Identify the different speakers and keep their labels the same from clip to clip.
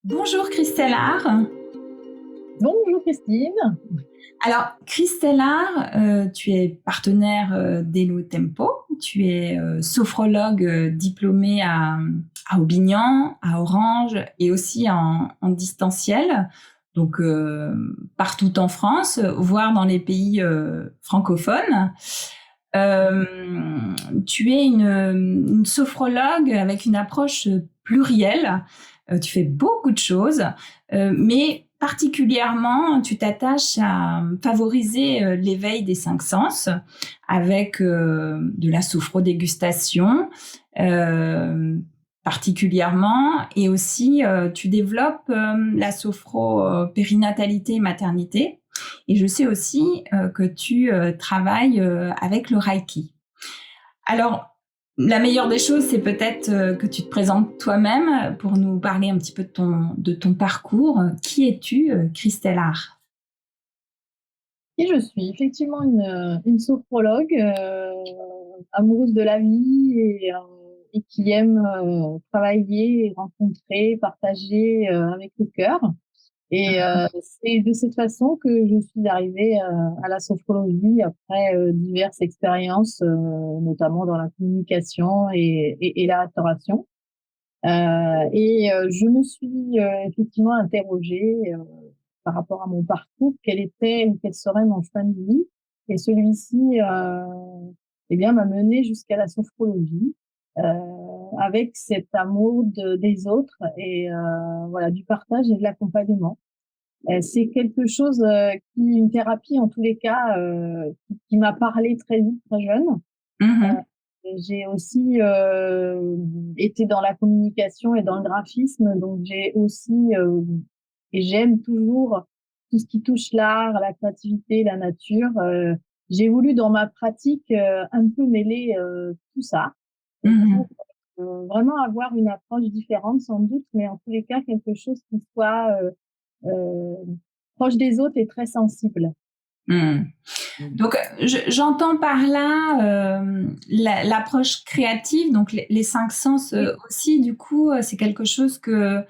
Speaker 1: Bonjour Christelle Art.
Speaker 2: Bonjour Christine.
Speaker 1: Alors Christelle Art, tu es partenaire d'Hello Tempo, tu es sophrologue diplômée à Aubignan, à Orange et aussi en distanciel, donc partout en France, voire dans les pays francophones. Euh, Tu es une sophrologue avec une approche plurielle. Tu fais beaucoup de choses, mais particulièrement, tu t'attaches à favoriser l'éveil des cinq sens avec de la sophrodégustation particulièrement, et aussi tu développes la sophro-périnatalité et maternité. Et je sais aussi que tu travailles avec le Reiki. Alors, la meilleure des choses, c'est peut-être que tu te présentes toi-même pour nous parler un petit peu de ton parcours. Qui es-tu, Christelle Art?
Speaker 2: Et je suis effectivement une sophrologue amoureuse de la vie et qui aime travailler, rencontrer, partager avec le cœur. Et c'est de cette façon que je suis arrivée à la sophrologie après diverses expériences, notamment dans la communication et la restauration. Je me suis effectivement interrogée par rapport à mon parcours, quel était ou quel serait mon chemin de vie. Et celui-ci, eh bien, m'a mené jusqu'à la sophrologie, avec cet amour des autres et voilà, du partage et de l'accompagnement. C'est quelque chose une thérapie en tous les cas, qui m'a parlé très vite, très jeune.
Speaker 1: Mhm.
Speaker 2: J'ai aussi été dans la communication et dans le graphisme, donc j'ai aussi et j'aime toujours tout ce qui touche l'art, la créativité, la nature. J'ai voulu dans ma pratique un peu mêler tout ça pour
Speaker 1: Mhm.
Speaker 2: vraiment avoir une approche différente sans doute, mais en tous les cas quelque chose qui soit euh, proche des autres et très sensible.
Speaker 1: Mhm. Donc, j'entends par là l'approche créative, donc les cinq sens aussi. Du coup, c'est quelque chose que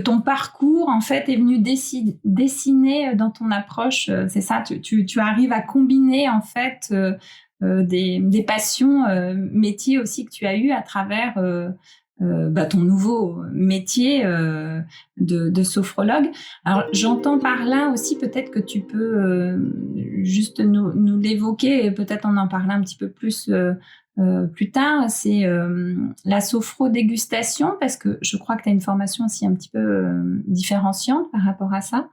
Speaker 1: ton parcours en fait est venu dessiner dans ton approche. C'est ça, tu arrives à combiner en fait des passions, métiers aussi que tu as eu à travers ton nouveau métier de sophrologue. Alors, j'entends par là aussi, peut-être que tu peux juste nous l'évoquer et peut-être en parler un petit peu plus plus tard. C'est la sophro-dégustation, parce que je crois que tu as une formation aussi un petit peu différenciante par rapport à ça.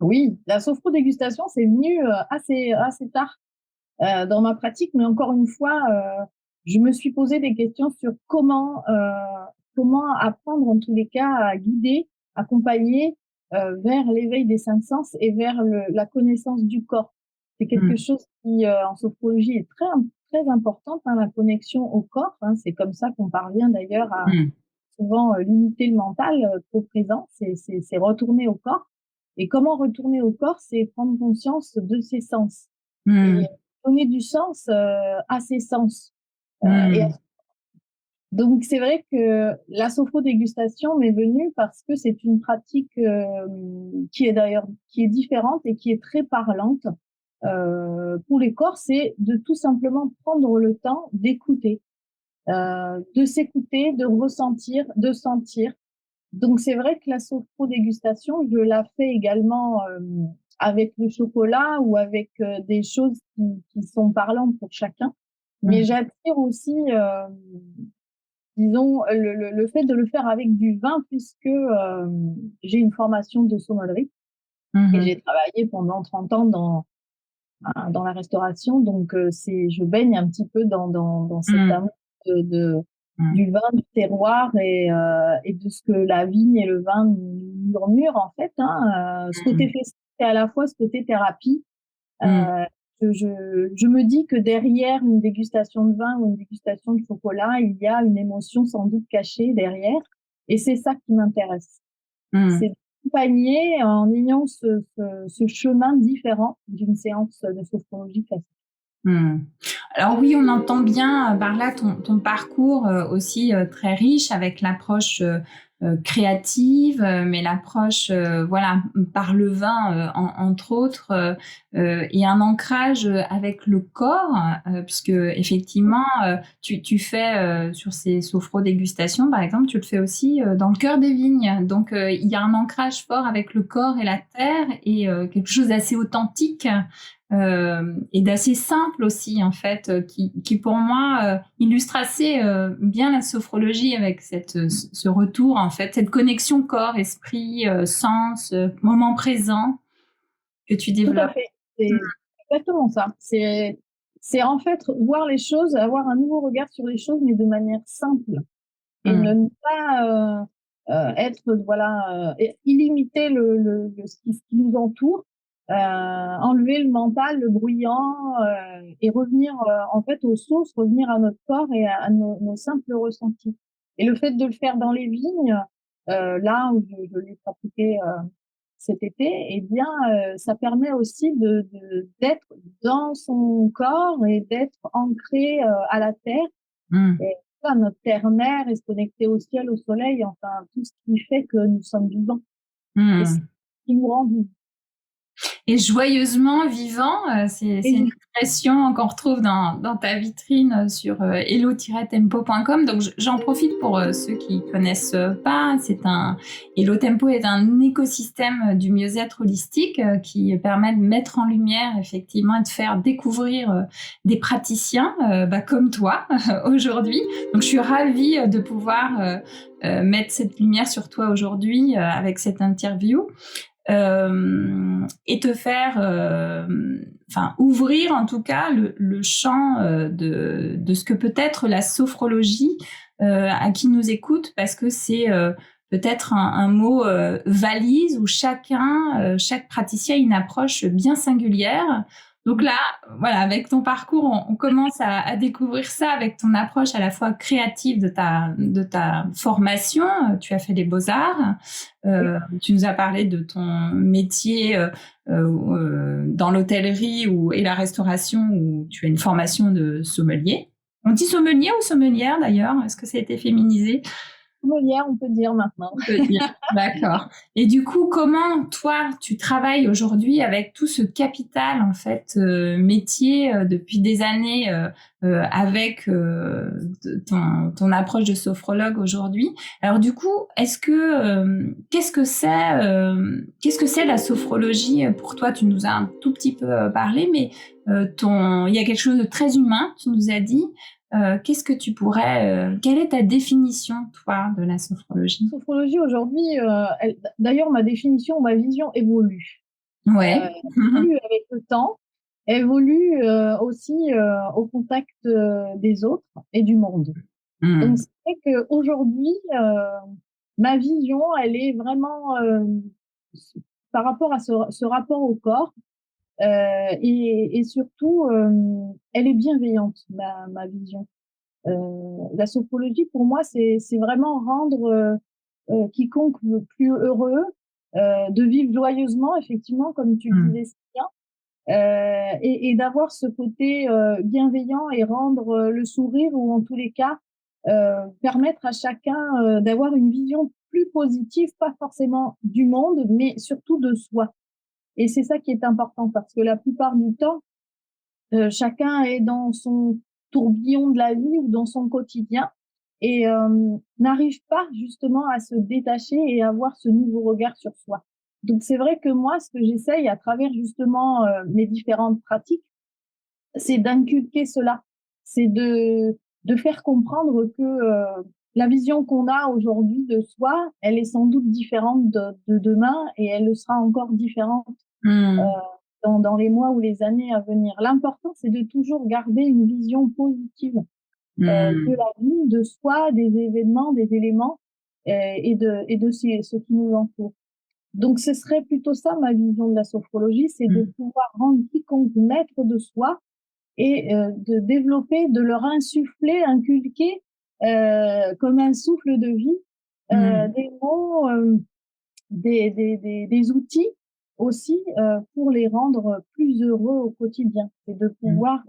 Speaker 2: Oui, la sophro-dégustation, c'est venu assez tard dans ma pratique, mais encore une fois, je me suis posé des questions sur comment apprendre en tous les cas à guider, accompagner vers l'éveil des cinq sens et vers la connaissance du corps. C'est quelque
Speaker 1: Mm.
Speaker 2: chose qui en sophrologie est très importante, hein, la connexion au corps. Hein, c'est comme ça qu'on parvient d'ailleurs à
Speaker 1: Mm.
Speaker 2: souvent limiter le mental trop présent. C'est retourner au corps. Et comment retourner au corps, c'est prendre conscience de ses sens et
Speaker 1: Mm.
Speaker 2: donner du sens à ses sens. Euh, et
Speaker 1: Mm.
Speaker 2: donc c'est vrai que la sophrodégustation m'est venue parce que c'est une pratique qui est différente et qui est très parlante pour les corps. C'est de tout simplement prendre le temps d'écouter, de s'écouter, de ressentir, de sentir. Donc c'est vrai que la sophrodégustation, je la fais également avec le chocolat ou avec des choses qui sont parlantes pour chacun. Mais
Speaker 1: Mm.
Speaker 2: j'attire aussi, disons, le fait de le faire avec du vin puisque j'ai une formation de sommellerie et
Speaker 1: Mhm.
Speaker 2: j'ai travaillé pendant 30 ans dans la restauration. Donc je baigne un petit peu dans cet
Speaker 1: Mm.
Speaker 2: amour de
Speaker 1: Mm.
Speaker 2: du vin, du terroir et de ce que la vigne et le vin nous murmurent en fait. Hein, ce côté festif et à la fois ce côté thérapie.
Speaker 1: Mm.
Speaker 2: Euh, je me dis que derrière une dégustation de vin ou une dégustation de chocolat, il y a une émotion sans doute cachée derrière. Et c'est ça qui m'intéresse.
Speaker 1: Mm.
Speaker 2: C'est d'accompagner en ayant ce chemin différent d'une séance de sophrologie classique.
Speaker 1: Hmm. Alors oui, on entend bien par là ton parcours aussi très riche avec l'approche créative, mais l'approche voilà par le vin entre autres et un ancrage avec le corps puisque effectivement tu fais sur ces sophro-dégustations par exemple, tu le fais aussi dans le cœur des vignes, donc il y a un ancrage fort avec le corps et la terre et quelque chose d'assez authentique et d'assez simple aussi en fait, qui pour moi illustre assez bien la sophrologie avec ce retour en fait, cette connexion corps, esprit, sens, moment présent que tu
Speaker 2: Tout à
Speaker 1: développes.
Speaker 2: fait. C'est exactement ça. C'est en fait voir les choses, avoir un nouveau regard sur les choses, mais de manière simple et ne pas être voilà illimiter ce qui nous entoure, enlever le mental, le bruyant et revenir en fait aux sources, revenir à notre corps et à nos simples ressentis. Et le fait de le faire dans les vignes, là où je l'ai pratiqué cet été, eh bien, ça permet aussi d'être dans son corps et d'être ancré à la terre et à notre terre-mère et se connecter au ciel, au soleil, enfin tout ce qui fait que nous sommes vivants et ce qui nous rend vivants.
Speaker 1: Et joyeusement vivant, c'est une expression qu'on retrouve dans ta vitrine sur hello-tempo.com. Donc j'en profite pour ceux qui connaissent pas. Hello Tempo est un écosystème du mieux-être holistique qui permet de mettre en lumière effectivement et de faire découvrir des praticiens comme toi aujourd'hui. Donc je suis ravie de pouvoir mettre cette lumière sur toi aujourd'hui avec cette interview. Et te faire, ouvrir en tout cas le champ de ce que peut être la sophrologie à qui nous écoute, parce que c'est peut-être un mot valise où chaque praticien a une approche bien singulière. Donc là, voilà, avec ton parcours, on commence à découvrir ça avec ton approche à la fois créative de ta formation. Tu as fait les beaux-arts. Tu nous as parlé de ton métier dans l'hôtellerie et la restauration où tu as une formation de sommelier. On dit sommelier ou sommelière d'ailleurs? Est-ce que ça a été féminisé?
Speaker 2: Sommelière, on peut dire maintenant.
Speaker 1: On peut dire, d'accord. Et du coup, comment toi, tu travailles aujourd'hui avec tout ce capital en fait métier depuis des années avec ton approche de sophrologue aujourd'hui. Alors du coup, qu'est-ce que c'est la sophrologie pour toi? Tu nous as un tout petit peu parlé, mais il y a quelque chose de très humain. Tu nous as dit. Qu'est-ce que tu pourrais... quelle est ta définition, toi, de la sophrologie?
Speaker 2: La sophrologie aujourd'hui, d'ailleurs, ma définition, ma vision évolue.
Speaker 1: Ouais.
Speaker 2: Évolue avec le temps, évolue aussi au contact des autres et du monde. Donc, c'est vrai qu'aujourd'hui, ma vision, elle est vraiment par rapport à ce rapport au corps et surtout, elle est bienveillante, ma vision. La sophrologie, pour moi, c'est vraiment rendre quiconque plus heureux, de vivre joyeusement, effectivement, comme tu le disais si bien, et d'avoir ce côté bienveillant et rendre le sourire ou en tous les cas permettre à chacun d'avoir une vision plus positive, pas forcément du monde, mais surtout de soi. Et c'est ça qui est important parce que la plupart du temps, chacun est dans son tourbillon de la vie ou dans son quotidien et n'arrive pas justement à se détacher et avoir ce nouveau regard sur soi. Donc c'est vrai que moi, ce que j'essaye à travers justement mes différentes pratiques, c'est d'inculquer cela, c'est de faire comprendre que la vision qu'on a aujourd'hui de soi, elle est sans doute différente de demain et elle le sera encore différente dans les mois ou les années à venir. L'important, c'est de toujours garder une vision positive de la vie, de soi, des événements, des éléments et de ce qui nous entoure. Donc, ce serait plutôt ça ma vision de la sophrologie, c'est de pouvoir rendre quiconque maître de soi et de développer, de leur insuffler, inculquer comme un souffle de vie des mots, des outils aussi pour les rendre plus heureux au quotidien. C'est de pouvoir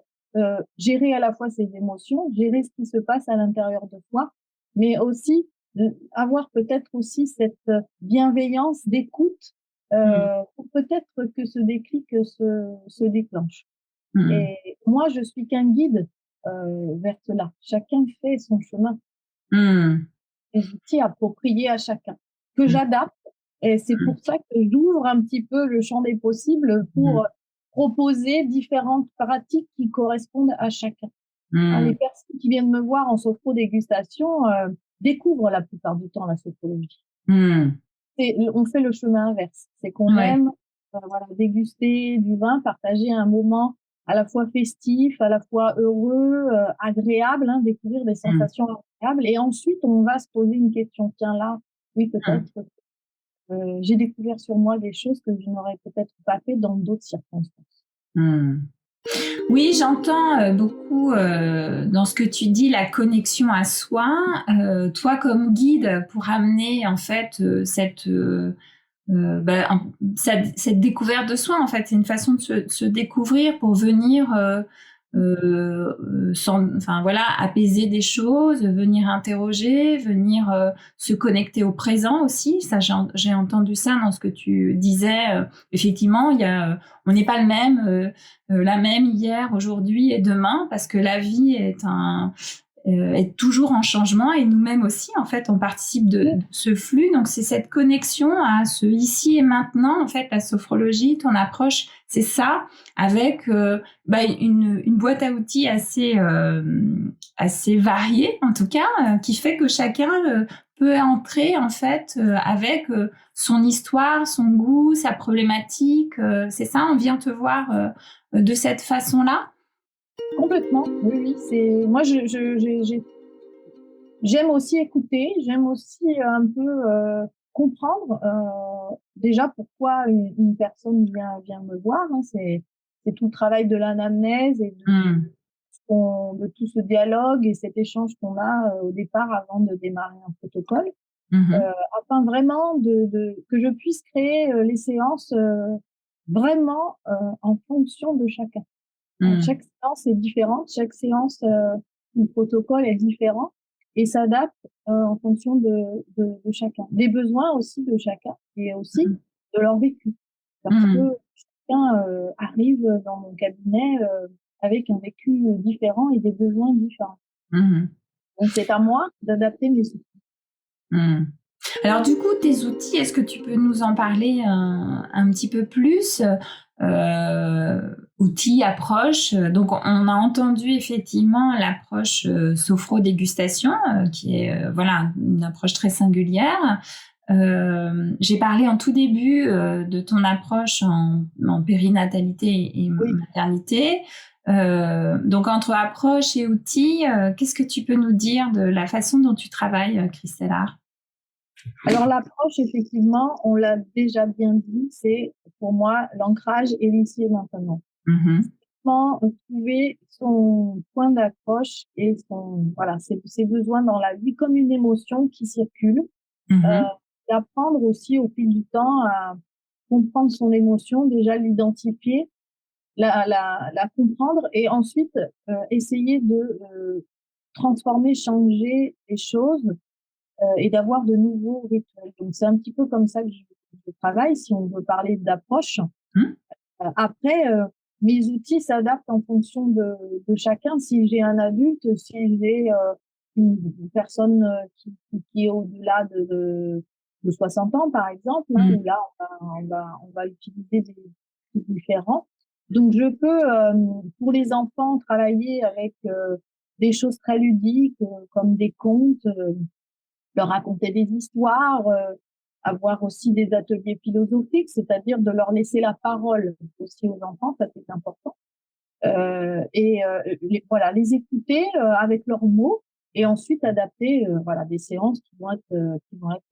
Speaker 2: gérer à la fois ses émotions, gérer ce qui se passe à l'intérieur de soi, mais aussi avoir peut-être aussi cette bienveillance d'écoute pour peut-être que ce déclic se déclenche. Et moi, je suis qu'un guide vers cela. Chacun fait son chemin. Les outils appropriés à chacun, que j'adapte. Et c'est pour ça que j'ouvre un petit peu le champ des possibles pour proposer différentes pratiques qui correspondent à chacun. Les personnes qui viennent me voir en sophro-dégustation découvrent la plupart du temps la sophrologie. On fait le chemin inverse. C'est qu'on aime voilà, déguster du vin, partager un moment à la fois festif, à la fois heureux, agréable, découvrir des sensations agréables. Et ensuite, on va se poser une question. Tiens, là, oui, peut-être j'ai découvert sur moi des choses que je n'aurais peut-être pas fait dans d'autres circonstances.
Speaker 1: Oui, j'entends beaucoup dans ce que tu dis la connexion à soi. Toi, comme guide, pour amener en fait cette découverte de soi, en fait, c'est une façon de se découvrir pour venir apaiser des choses, venir interroger, venir se connecter au présent aussi. Ça, j'ai entendu ça dans ce que tu disais. Effectivement, on n'est pas la même hier, aujourd'hui et demain, parce que la vie est toujours en changement et nous-mêmes aussi, en fait, on participe de ce flux. Donc, c'est cette connexion à ce ici et maintenant. En fait, la sophrologie, ton approche, c'est ça, avec une boîte à outils assez variée, en tout cas, qui fait que chacun peut entrer, en fait, avec son histoire, son goût, sa problématique. C'est ça, on vient te voir de cette façon-là.
Speaker 2: Complètement, oui. C'est moi, j'aime aussi écouter, j'aime aussi un peu comprendre déjà pourquoi une personne vient me voir. C'est tout le travail de l'anamnèse et de tout ce dialogue et cet échange qu'on a au départ avant de démarrer un protocole, afin vraiment que je puisse créer les séances vraiment en fonction de chacun. Chaque séance est différente, chaque séance du protocole est différent et s'adapte en fonction de chacun, des besoins aussi de chacun et aussi de leur vécu. Parce que chacun arrive dans mon cabinet avec un vécu différent et des besoins différents. Donc c'est à moi d'adapter mes outils.
Speaker 1: Alors du coup, tes outils, est-ce que tu peux nous en parler un petit peu plus outils, approches. Donc, on a entendu effectivement l'approche sophro-dégustation, qui est une approche très singulière. J'ai parlé en tout début de ton approche en périnatalité et maternité. Donc, entre approche et outils, qu'est-ce que tu peux nous dire de la façon dont tu travailles, Christella ?
Speaker 2: Alors l'approche, effectivement, on l'a déjà bien dit, c'est pour moi l'ancrage et l'ici et maintenant. Comment trouver son point d'accroche et ses besoins dans la vie comme une émotion qui circule. Et apprendre aussi au fil du temps à comprendre son émotion, déjà l'identifier, la comprendre et ensuite essayer de transformer, changer les choses. Et d'avoir de nouveaux rituels. Donc, c'est un petit peu comme ça que je travaille, si on veut parler d'approche. Après, mes outils s'adaptent en fonction de chacun. Si j'ai un adulte, si j'ai une personne qui est au-delà de 60 ans, par exemple, où là, on va utiliser des outils différents. Donc, je peux, pour les enfants, travailler avec des choses très ludiques, comme des contes, leur raconter des histoires, avoir aussi des ateliers philosophiques, c'est-à-dire de leur laisser la parole aussi aux enfants, ça c'est important. Les écouter avec leurs mots et ensuite adapter des séances qui vont être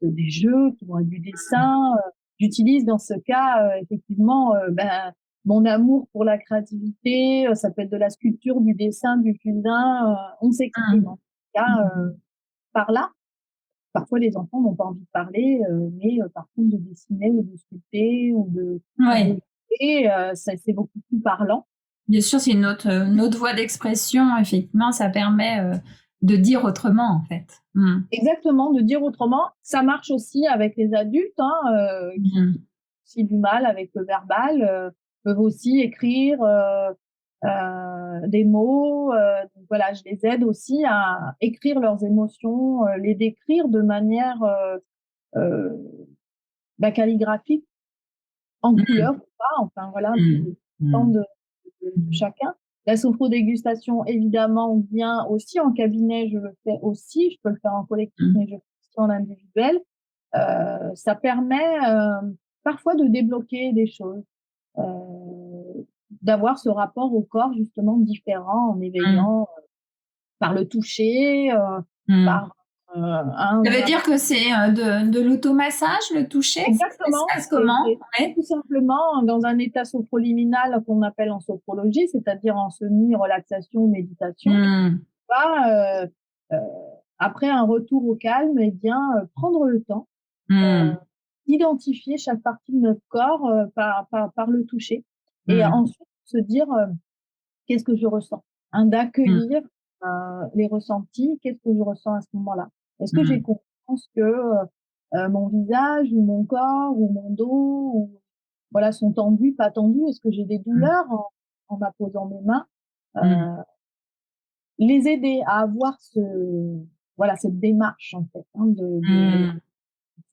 Speaker 2: des jeux, qui vont être du dessin. J'utilise dans ce cas effectivement mon amour pour la créativité, ça peut être de la sculpture, du dessin, du cuisine, on s'exprime en tout cas par là. Parfois, les enfants n'ont pas envie de parler, mais par contre, de dessiner ou de sculpter ou de c'est beaucoup plus parlant.
Speaker 1: Bien sûr, c'est une autre voie d'expression. Effectivement, ça permet de dire autrement, en fait.
Speaker 2: Exactement, de dire autrement. Ça marche aussi avec les adultes, qui ont aussi du mal avec le verbal, peuvent aussi écrire des mots. Donc voilà, je les aide aussi à écrire leurs émotions, les décrire de manière euh, calligraphique, en couleur ou pas. Enfin voilà, tout dépend de chacun. La sophodégustation, évidemment, vient aussi en cabinet, je le fais aussi. Je peux le faire en collectif, mais je le fais aussi en individuel. Ça permet parfois de débloquer des choses, euh, d'avoir ce rapport au corps justement différent en éveillant par le toucher, par
Speaker 1: Ça veut dire que c'est de l'automassage, le toucher? Ça se
Speaker 2: exactement,
Speaker 1: passe comment?
Speaker 2: c'est
Speaker 1: Ouais.
Speaker 2: tout simplement dans un état sophroliminal qu'on appelle en sophrologie, c'est-à-dire en semi-relaxation, méditation. Va, après un retour au calme, eh bien, prendre le temps d'identifier chaque partie de notre corps par le toucher et ensuite se dire qu'est-ce que je ressens, d'accueillir les ressentis, qu'est-ce que je ressens à ce moment-là. Est-ce que j'ai conscience que mon visage ou mon corps ou mon dos ou, voilà, sont tendus, pas tendus? Est-ce que j'ai des douleurs en apposant mes mains? Les aider à avoir voilà, cette démarche, en fait, de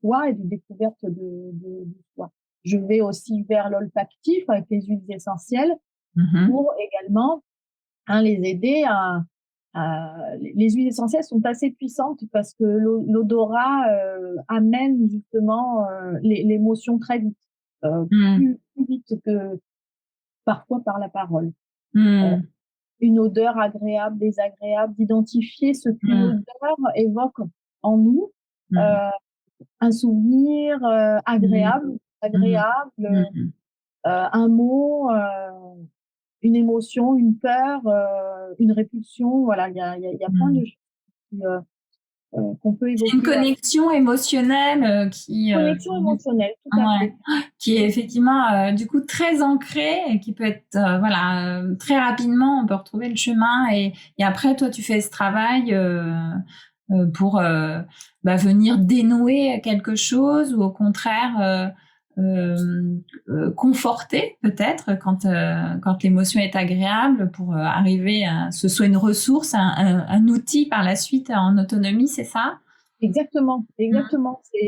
Speaker 2: soi et de découverte de soi. Je vais aussi vers l'olfactif avec les huiles essentielles pour également les aider les huiles essentielles sont assez puissantes parce que l'odorat amène justement l'émotion très vite, plus vite que parfois par la parole. Une odeur agréable, désagréable, d'identifier ce qu'une odeur évoque en nous, un souvenir agréable, un mot, une émotion, une peur, une répulsion. Voilà, il y a plein de choses qu'on peut évoquer.
Speaker 1: C'est une connexion émotionnelle
Speaker 2: Connexion émotionnelle, tout à fait.
Speaker 1: Qui est effectivement du coup très ancrée et qui peut être voilà très rapidement on peut retrouver le chemin et après toi tu fais ce travail pour venir dénouer quelque chose ou au contraire conforter peut-être quand l'émotion est agréable pour arriver à ce soit une ressource, un outil par la suite en autonomie, c'est ça?
Speaker 2: Exactement.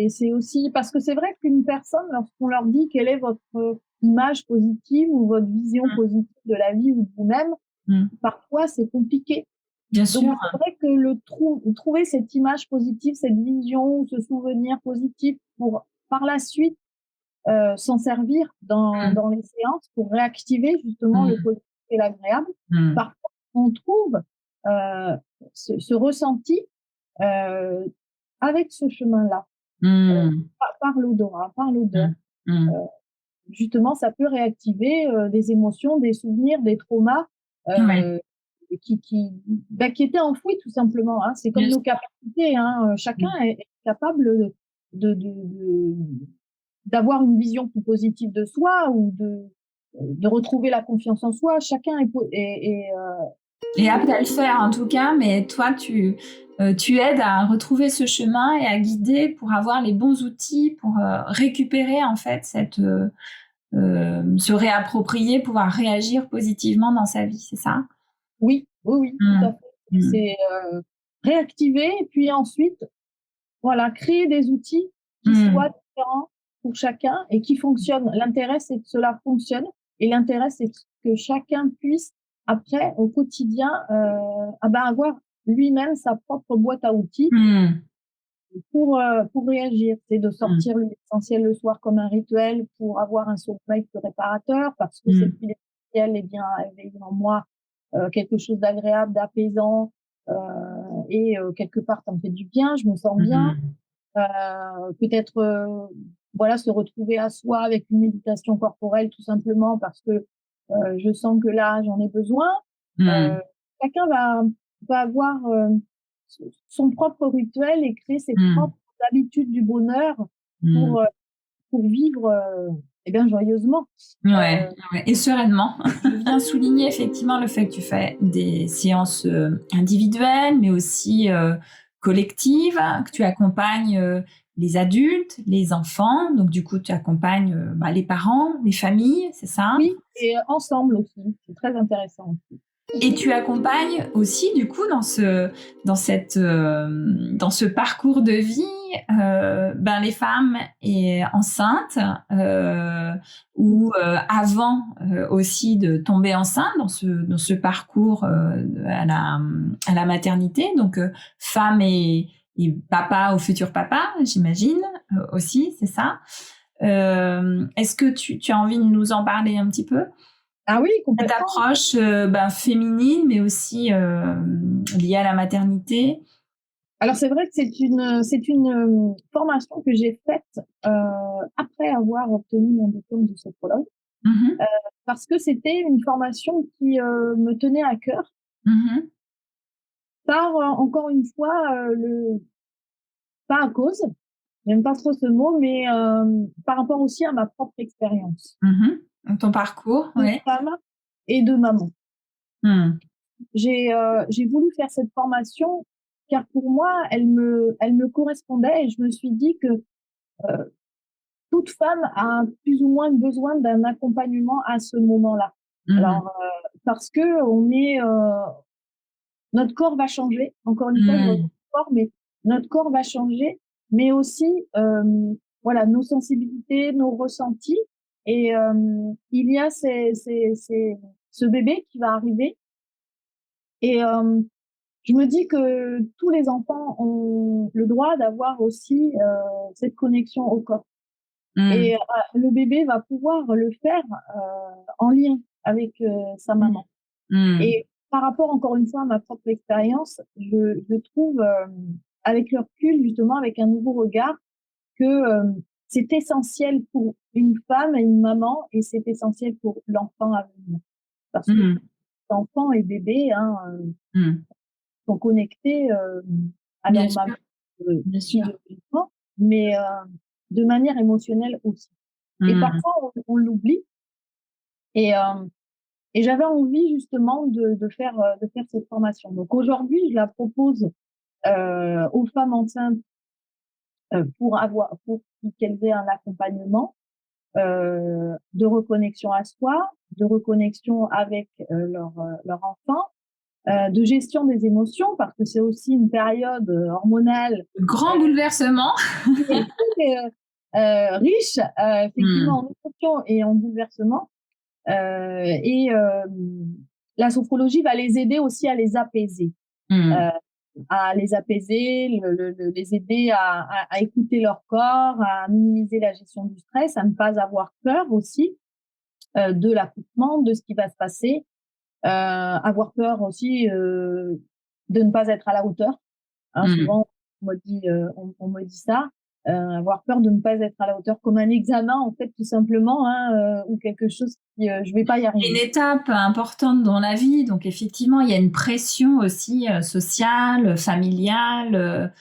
Speaker 2: C'est aussi parce que c'est vrai qu'une personne, lorsqu'on leur dit quelle est votre image positive ou votre vision positive de la vie ou de vous-même, parfois c'est compliqué.
Speaker 1: Bien sûr.
Speaker 2: Donc c'est vrai que trouver cette image positive, cette vision, ce souvenir positif pour par la suite s'en servir dans les séances pour réactiver justement le positif et l'agréable. Parfois on trouve ce ressenti avec ce chemin-là, par l'odorat, par l'odeur. Justement, ça peut réactiver des émotions, des souvenirs, des traumas qui étaient enfouis tout simplement. C'est comme nos capacités. Chacun est capable d'avoir une vision plus positive de soi ou de retrouver la confiance en soi. Chacun
Speaker 1: est apte à le faire en tout cas, mais toi tu aides à retrouver ce chemin et à guider pour avoir les bons outils pour récupérer en fait se réapproprier, pouvoir réagir positivement dans sa vie, c'est ça?
Speaker 2: Oui, tout à fait. C'est réactiver et puis ensuite, voilà, créer des outils qui soient différents pour chacun et qui fonctionnent. L'intérêt, c'est que cela fonctionne et l'intérêt, c'est que chacun puisse après, au quotidien, avoir lui-même sa propre boîte à outils pour réagir. C'est de sortir l'essentiel le soir comme un rituel pour avoir un sommeil plus réparateur parce que cette huile essentielle est bien éveillée en moi quelque chose d'agréable, d'apaisant et quelque part ça me fait du bien, je me sens bien. Peut-être voilà, se retrouver à soi avec une méditation corporelle tout simplement parce que je sens que là j'en ai besoin. Chacun va avoir son propre rituel et créer ses propres habitudes du bonheur pour vivre joyeusement.
Speaker 1: Et sereinement. Je veux bien souligner effectivement le fait que tu fais des séances individuelles, mais aussi collective, que tu accompagnes les adultes, les enfants. Donc, du coup, tu accompagnes les parents, les familles, c'est ça?
Speaker 2: Oui, et ensemble aussi, c'est très intéressant aussi.
Speaker 1: Et tu accompagnes aussi, du coup, dans ce parcours de vie, les femmes enceintes ou avant aussi de tomber enceinte dans ce parcours à la maternité. Donc, femme et papa ou futur papa, j'imagine aussi, c'est ça. Est-ce que tu as envie de nous en parler un petit peu?
Speaker 2: Ah oui,
Speaker 1: Cette
Speaker 2: complètement.
Speaker 1: approche féminine, mais aussi liée à la maternité.
Speaker 2: Alors c'est vrai que c'est une formation que j'ai faite après avoir obtenu mon diplôme de sophrologue,
Speaker 1: Mmh.
Speaker 2: parce que c'était une formation qui me tenait à cœur
Speaker 1: Mmh.
Speaker 2: par encore une fois le pas à cause, j'aime pas trop ce mot, mais par rapport aussi à ma propre expérience
Speaker 1: Mmh. Donc ton parcours,
Speaker 2: de
Speaker 1: ouais.
Speaker 2: femme et de maman.
Speaker 1: Mmh.
Speaker 2: J'ai voulu faire cette formation car pour moi elle me correspondait et je me suis dit que toute femme a plus ou moins besoin d'un accompagnement à ce moment-là.
Speaker 1: Mmh.
Speaker 2: Alors parce que on est notre corps va changer. Encore une fois, je reviens
Speaker 1: Mmh.
Speaker 2: au corps, mais notre corps va changer, mais aussi voilà nos sensibilités, nos ressentis. Et il y a ce bébé qui va arriver. Et je me dis que tous les enfants ont le droit d'avoir aussi cette connexion au corps.
Speaker 1: Mmh.
Speaker 2: Et le bébé va pouvoir le faire en lien avec sa
Speaker 1: Mmh.
Speaker 2: maman.
Speaker 1: Mmh.
Speaker 2: Et par rapport, encore une fois, à ma propre expérience, je trouve, avec le recul, justement, avec un nouveau regard, que c'est essentiel pour une femme et une maman et c'est essentiel pour l'enfant à venir. Parce que
Speaker 1: Mmh.
Speaker 2: l'enfant et bébé
Speaker 1: Mmh.
Speaker 2: sont connectés à
Speaker 1: Bien
Speaker 2: leur maman
Speaker 1: sûr, bien sûr.
Speaker 2: biologiquement, mais de manière émotionnelle aussi. Et
Speaker 1: Mmh.
Speaker 2: parfois, on l'oublie. Et j'avais envie justement de faire cette formation. Donc aujourd'hui, je la propose aux femmes enceintes pour qu'elles aient un accompagnement de reconnexion à soi, de reconnexion avec leur enfant, de gestion des émotions parce que c'est aussi une période hormonale
Speaker 1: Grand bouleversement.
Speaker 2: qui est très riche effectivement
Speaker 1: Mmh.
Speaker 2: en émotions et en bouleversements. Et la sophrologie va les aider aussi
Speaker 1: Mmh.
Speaker 2: euh, à les apaiser, les aider à écouter leur corps, à minimiser la gestion du stress, à ne pas avoir peur aussi de l'accouchement, de ce qui va se passer, avoir peur aussi de ne pas être à la hauteur. Hein,
Speaker 1: Mmh.
Speaker 2: souvent, on me dit ça, avoir peur de ne pas être à la hauteur, comme un examen en fait, tout simplement, hein, ou quelque chose qui, je vais pas y
Speaker 1: Une
Speaker 2: arriver.
Speaker 1: étape importante dans la vie, donc effectivement, il y a une pression aussi sociale, familiale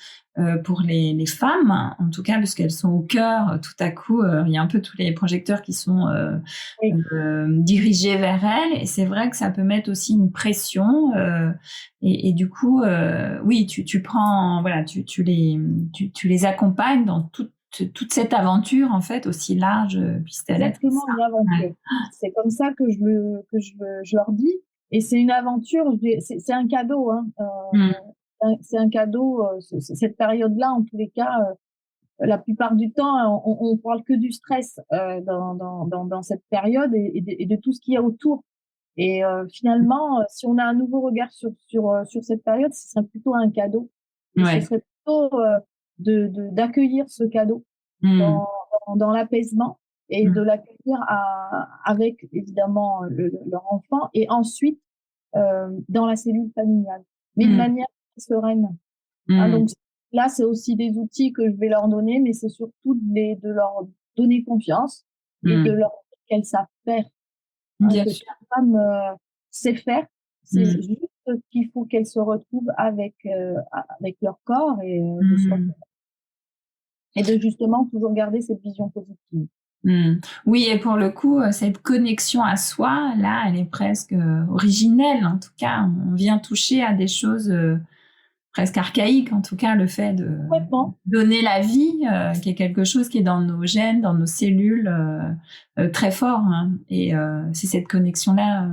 Speaker 1: pour les femmes, en tout cas, parce qu'elles sont au cœur. Tout à coup, il y a un peu tous les projecteurs qui sont
Speaker 2: Oui,
Speaker 1: dirigés vers elles, et c'est vrai que ça peut mettre aussi une pression. Et du coup, oui, tu prends, voilà, tu les accompagnes dans toute cette aventure en fait, aussi large puisse-t-elle être.
Speaker 2: exactement,
Speaker 1: Ça.
Speaker 2: une
Speaker 1: Ouais.
Speaker 2: aventure. C'est comme ça que je leur dis, et c'est une aventure. C'est un cadeau, hein.
Speaker 1: Mm.
Speaker 2: C'est un cadeau. Cette période-là, en tous les cas, la plupart du temps, on parle que du stress dans cette période et de tout ce qu'il y a autour. Et finalement, si on a un nouveau regard sur cette période, ce serait plutôt un cadeau. Et ce
Speaker 1: Ouais.
Speaker 2: serait plutôt d'accueillir ce cadeau
Speaker 1: Mm.
Speaker 2: dans, dans l'apaisement et de
Speaker 1: Mm.
Speaker 2: l'accueillir avec évidemment leur enfant et ensuite dans la cellule familiale, mais de
Speaker 1: Mm.
Speaker 2: manière sereine. Hein,
Speaker 1: Mm.
Speaker 2: donc là, c'est aussi des outils que je vais leur donner, mais c'est surtout de leur donner confiance et de
Speaker 1: Mm.
Speaker 2: leur dire qu'elles savent faire, hein,
Speaker 1: Bien
Speaker 2: que
Speaker 1: sûr.
Speaker 2: toute femme sait faire. C'est
Speaker 1: Mm.
Speaker 2: juste qu'il faut qu'elles se retrouvent avec leur corps et de soi
Speaker 1: Mm.
Speaker 2: et de justement toujours garder cette vision positive.
Speaker 1: Mm. Oui, et pour le coup, cette connexion à soi, là, elle est presque originelle. En tout cas, on vient toucher à des choses presque archaïque, en tout cas, le fait de
Speaker 2: Complètement.
Speaker 1: donner la vie, qui est quelque chose qui est dans nos gènes, dans nos cellules, très fort. Hein. Et c'est cette connexion-là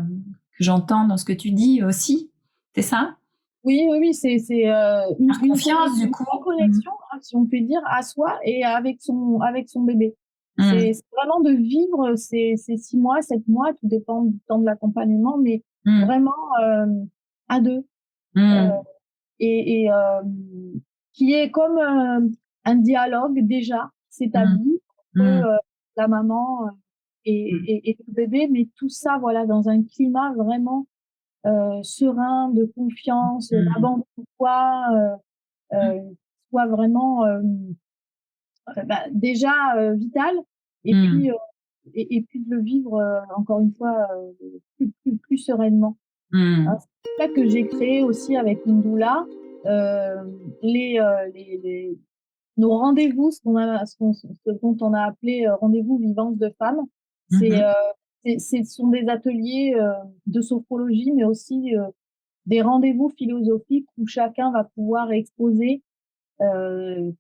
Speaker 1: que j'entends dans ce que tu dis aussi. C'est ça?
Speaker 2: Oui, oui, oui, c'est
Speaker 1: Par confiance, du coup.
Speaker 2: connexion, hein, si on peut dire, à soi et avec son bébé.
Speaker 1: Mm.
Speaker 2: C'est vraiment de vivre ces 6 mois, 7 mois, tout dépend du temps de l'accompagnement, mais
Speaker 1: Mm.
Speaker 2: vraiment à 2.
Speaker 1: Mm.
Speaker 2: Et qui est comme un dialogue déjà
Speaker 1: Mm.
Speaker 2: s'établi entre
Speaker 1: Mm.
Speaker 2: la maman et le bébé, mais tout ça, voilà, dans un climat vraiment serein, de confiance,
Speaker 1: Mm.
Speaker 2: d'abandon de soi, soit vraiment déjà vital, et
Speaker 1: Mm.
Speaker 2: puis et puis de le vivre encore une fois plus sereinement. Hein.
Speaker 1: Mm.
Speaker 2: C'est pour ça que j'ai créé aussi avec une doula les nos rendez-vous, ce dont on a appelé rendez-vous vivance de femmes. C'est
Speaker 1: Mhm.
Speaker 2: ce sont des ateliers de sophrologie, mais aussi des rendez-vous philosophiques où chacun va pouvoir exposer euh,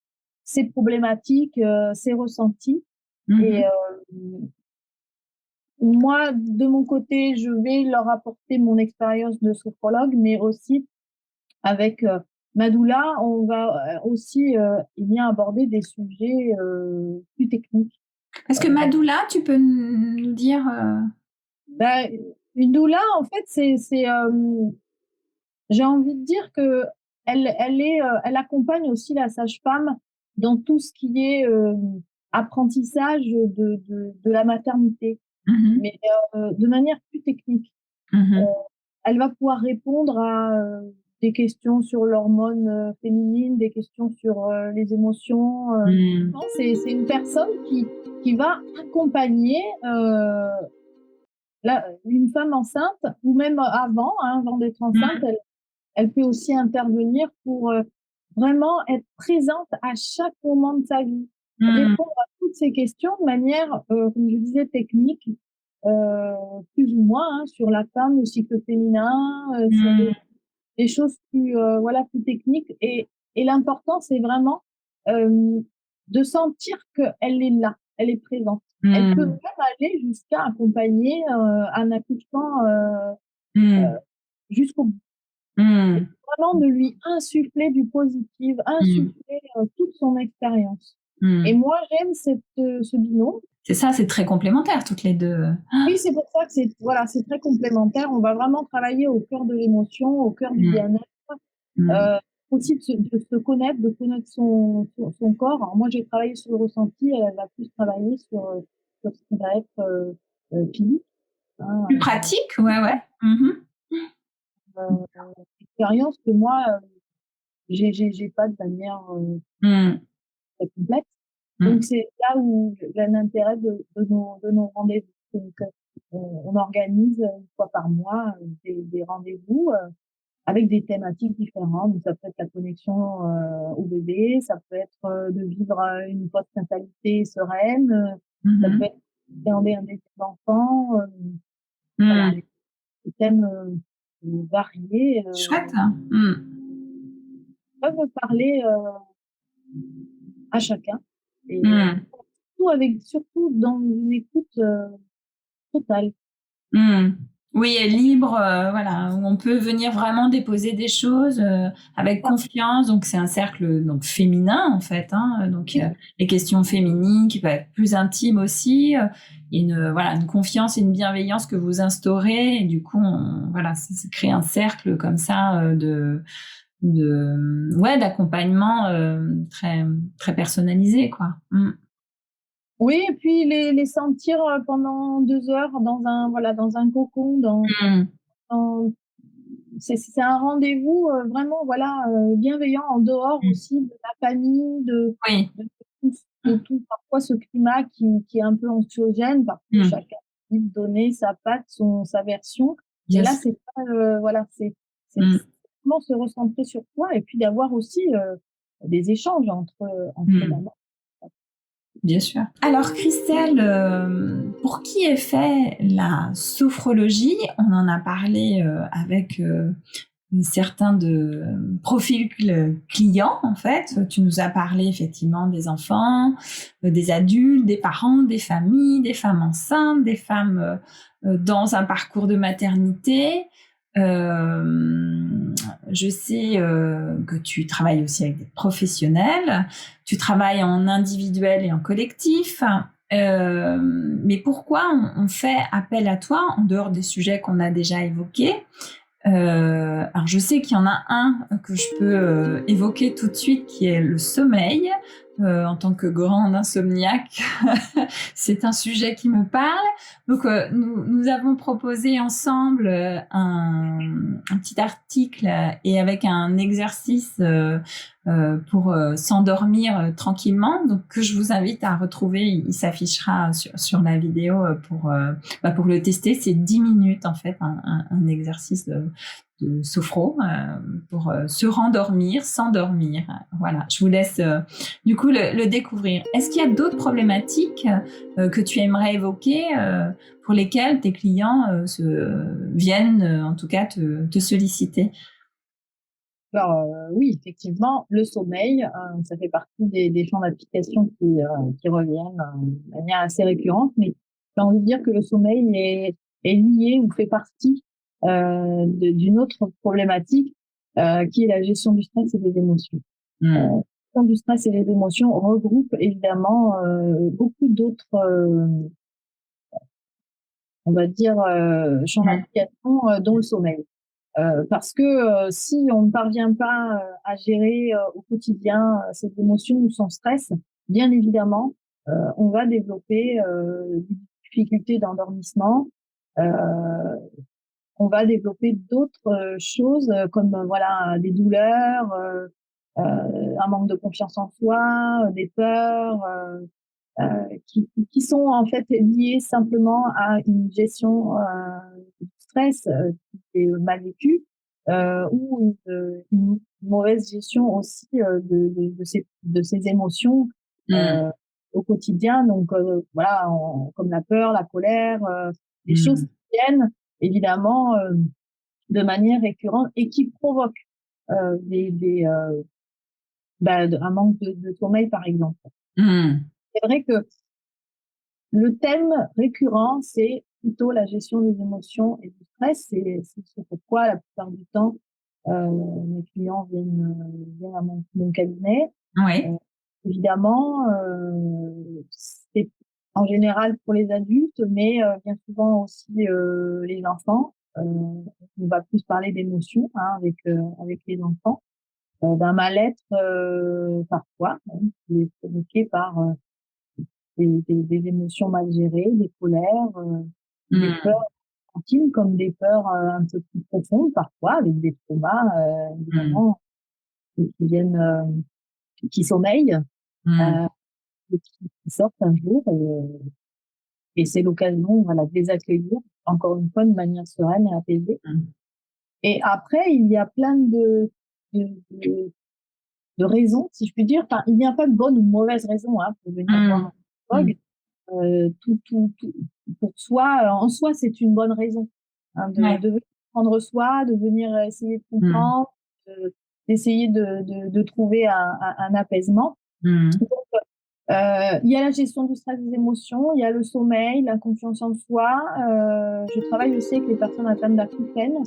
Speaker 2: ses problématiques, ses ressentis. Et
Speaker 1: Mhm.
Speaker 2: moi, de mon côté, je vais leur apporter mon expérience de sophrologue, mais aussi avec Madoula, on va aussi eh bien aborder des sujets plus techniques.
Speaker 1: Est-ce que Madoula, tu peux nous dire
Speaker 2: Ben, une doula, en fait, j'ai envie de dire que elle accompagne aussi la sage-femme dans tout ce qui est apprentissage de la maternité,
Speaker 1: Mhm.
Speaker 2: mais de manière plus technique. Euh,
Speaker 1: Mhm.
Speaker 2: Elle va pouvoir répondre à des questions sur l'hormone féminine, des questions sur les émotions.
Speaker 1: Mhm.
Speaker 2: Non, c'est une personne qui va accompagner une femme enceinte, ou même avant, hein, avant d'être enceinte,
Speaker 1: Mhm.
Speaker 2: elle peut aussi intervenir pour vraiment être présente à chaque moment de sa vie,
Speaker 1: Mhm.
Speaker 2: répondre à toutes ces questions de manière, comme je disais, technique, euh, plus ou moins, hein, sur la femme, le cycle féminin, sur
Speaker 1: Mhm.
Speaker 2: des choses plus, voilà, plus techniques. Et l'important, c'est vraiment euh, de sentir qu'elle est là, elle est présente. Elle peut
Speaker 1: Mhm.
Speaker 2: même aller jusqu'à accompagner un accouchement
Speaker 1: Mhm.
Speaker 2: jusqu'au bout. Et
Speaker 1: Mhm.
Speaker 2: vraiment de lui insuffler du positif,
Speaker 1: Mhm.
Speaker 2: insuffler toute son expérience. Et
Speaker 1: Mhm.
Speaker 2: moi, j'aime ce binôme.
Speaker 1: C'est ça, c'est très complémentaire toutes les deux.
Speaker 2: Oui, c'est pour ça que c'est voilà, c'est très complémentaire. On va vraiment travailler au cœur de l'émotion, au cœur du
Speaker 1: Mhm.
Speaker 2: bien-être.
Speaker 1: Mhm.
Speaker 2: Euh, aussi de connaître son corps. Alors moi, j'ai travaillé sur le ressenti, elle va plus travailler sur ce qui va être physique. Hein,
Speaker 1: Plus pratique, ouais, ouais. Mhm.
Speaker 2: expérience que moi, j'ai pas de manière
Speaker 1: Mhm.
Speaker 2: très complète. Donc
Speaker 1: Mhm.
Speaker 2: c'est là où l'intérêt de nos rendez-vous. Donc on organise une fois par mois des rendez-vous avec des thématiques différentes. Donc, ça peut être la connexion au bébé, ça peut être de vivre une post-natalité sereine, ça peut
Speaker 1: Mhm.
Speaker 2: être d'appréhender un décès d'enfant. Voilà,
Speaker 1: Mhm.
Speaker 2: des thèmes variés
Speaker 1: Chouette. Hein. Mhm.
Speaker 2: peuvent parler à chacun, et
Speaker 1: Mhm.
Speaker 2: surtout dans une écoute totale.
Speaker 1: Hmm. Oui, et libre, voilà, où on peut venir vraiment déposer des choses avec
Speaker 2: Ah,
Speaker 1: confiance. Donc c'est un cercle donc féminin en fait, hein, donc
Speaker 2: oui,
Speaker 1: les questions féminines qui peuvent être plus intimes aussi. Voilà une confiance et une bienveillance que vous instaurez. Et du coup, voilà, ça crée un cercle comme ça ouais d'accompagnement très très personnalisé quoi. Hmm.
Speaker 2: oui, et puis les sentir pendant 2 heures dans un cocon,
Speaker 1: Hmm.
Speaker 2: dans c'est un rendez-vous vraiment voilà bienveillant, en dehors
Speaker 1: Hmm.
Speaker 2: aussi de la famille,
Speaker 1: Oui.
Speaker 2: de tout parfois ce climat qui est un peu anxiogène, parce que
Speaker 1: Hmm.
Speaker 2: chacun a envie de donner sa patte, sa version. Et
Speaker 1: Bien
Speaker 2: là,
Speaker 1: sûr.
Speaker 2: c'est pas voilà, c'est
Speaker 1: Hmm.
Speaker 2: vraiment se recentrer sur toi, et puis d'avoir aussi des échanges entre
Speaker 1: Hmm.
Speaker 2: mamans.
Speaker 1: Bien sûr. Alors Christelle, pour qui est fait la sophrologie? On en a parlé avec certains profils clients, en fait. Tu nous as parlé effectivement des enfants, des adultes, des parents, des familles, des femmes enceintes, des femmes dans un parcours de maternité. Je sais que tu travailles aussi avec des professionnels, tu travailles en individuel et en collectif. Mais pourquoi on fait appel à toi en dehors des sujets qu'on a déjà évoqués? Alors je sais qu'il y en a un que je peux évoquer tout de suite, qui est le sommeil. En tant que grande insomniaque, c'est un sujet qui me parle. Donc nous avons proposé ensemble un petit article et avec un exercice pour s'endormir tranquillement, donc que je vous invite à retrouver. Il s'affichera sur la vidéo pour le tester. C'est 10 minutes en fait, un exercice de sophro pour se rendormir, s'endormir. Voilà, je vous laisse du coup le découvrir. Est-ce qu'il y a d'autres problématiques que tu aimerais évoquer pour lesquelles tes clients viennent en tout cas te solliciter?
Speaker 2: Alors oui, effectivement, le sommeil, ça fait partie des champs d'application qui reviennent de manière assez récurrente, mais j'ai envie de dire que le sommeil est lié ou fait partie d'une autre problématique qui est la gestion du stress et des émotions. La gestion du stress et des émotions regroupe évidemment beaucoup d'autres, on va dire, champs d'application, dont le sommeil. Parce que si on ne parvient pas à gérer au quotidien ces émotions ou son stress, bien évidemment, on va développer des difficultés d'endormissement. On va développer d'autres choses comme voilà, des douleurs, un manque de confiance en soi, des peurs, qui sont en fait liées simplement à une gestion du stress qui est mal vécue, ou une mauvaise gestion aussi de ces émotions au quotidien. Donc voilà, comme la peur, la colère, des choses qui viennent évidemment de manière récurrente et qui provoquent un manque de sommeil, par exemple. C'est vrai que le thème récurrent, c'est plutôt la gestion des émotions et du stress. C'est pourquoi la plupart du temps, mes clients viennent à mon cabinet.
Speaker 1: Oui.
Speaker 2: Évidemment, c'est en général pour les adultes, mais bien souvent aussi les enfants. On va plus parler d'émotions avec les enfants, d'un mal-être parfois, qui est provoqué par des émotions mal gérées, des colères, des peurs intimes comme des peurs un peu plus profondes parfois, avec des traumas évidemment qui viennent, qui sommeillent et qui sortent un jour et c'est l'occasion voilà, de les accueillir encore une fois de manière sereine et apaisée. Et après, il y a plein de raisons, si je puis dire. Enfin, il n'y a pas de bonne ou de mauvaise raison pour venir voir un psychologue. Tout pour soi, en soi, c'est une bonne raison de venir prendre soin, de venir essayer de comprendre, d'essayer de trouver un apaisement. Donc, il y a la gestion du stress, des émotions, il y a le sommeil, la confiance en soi. Je travaille aussi avec les personnes atteintes d'acouphènes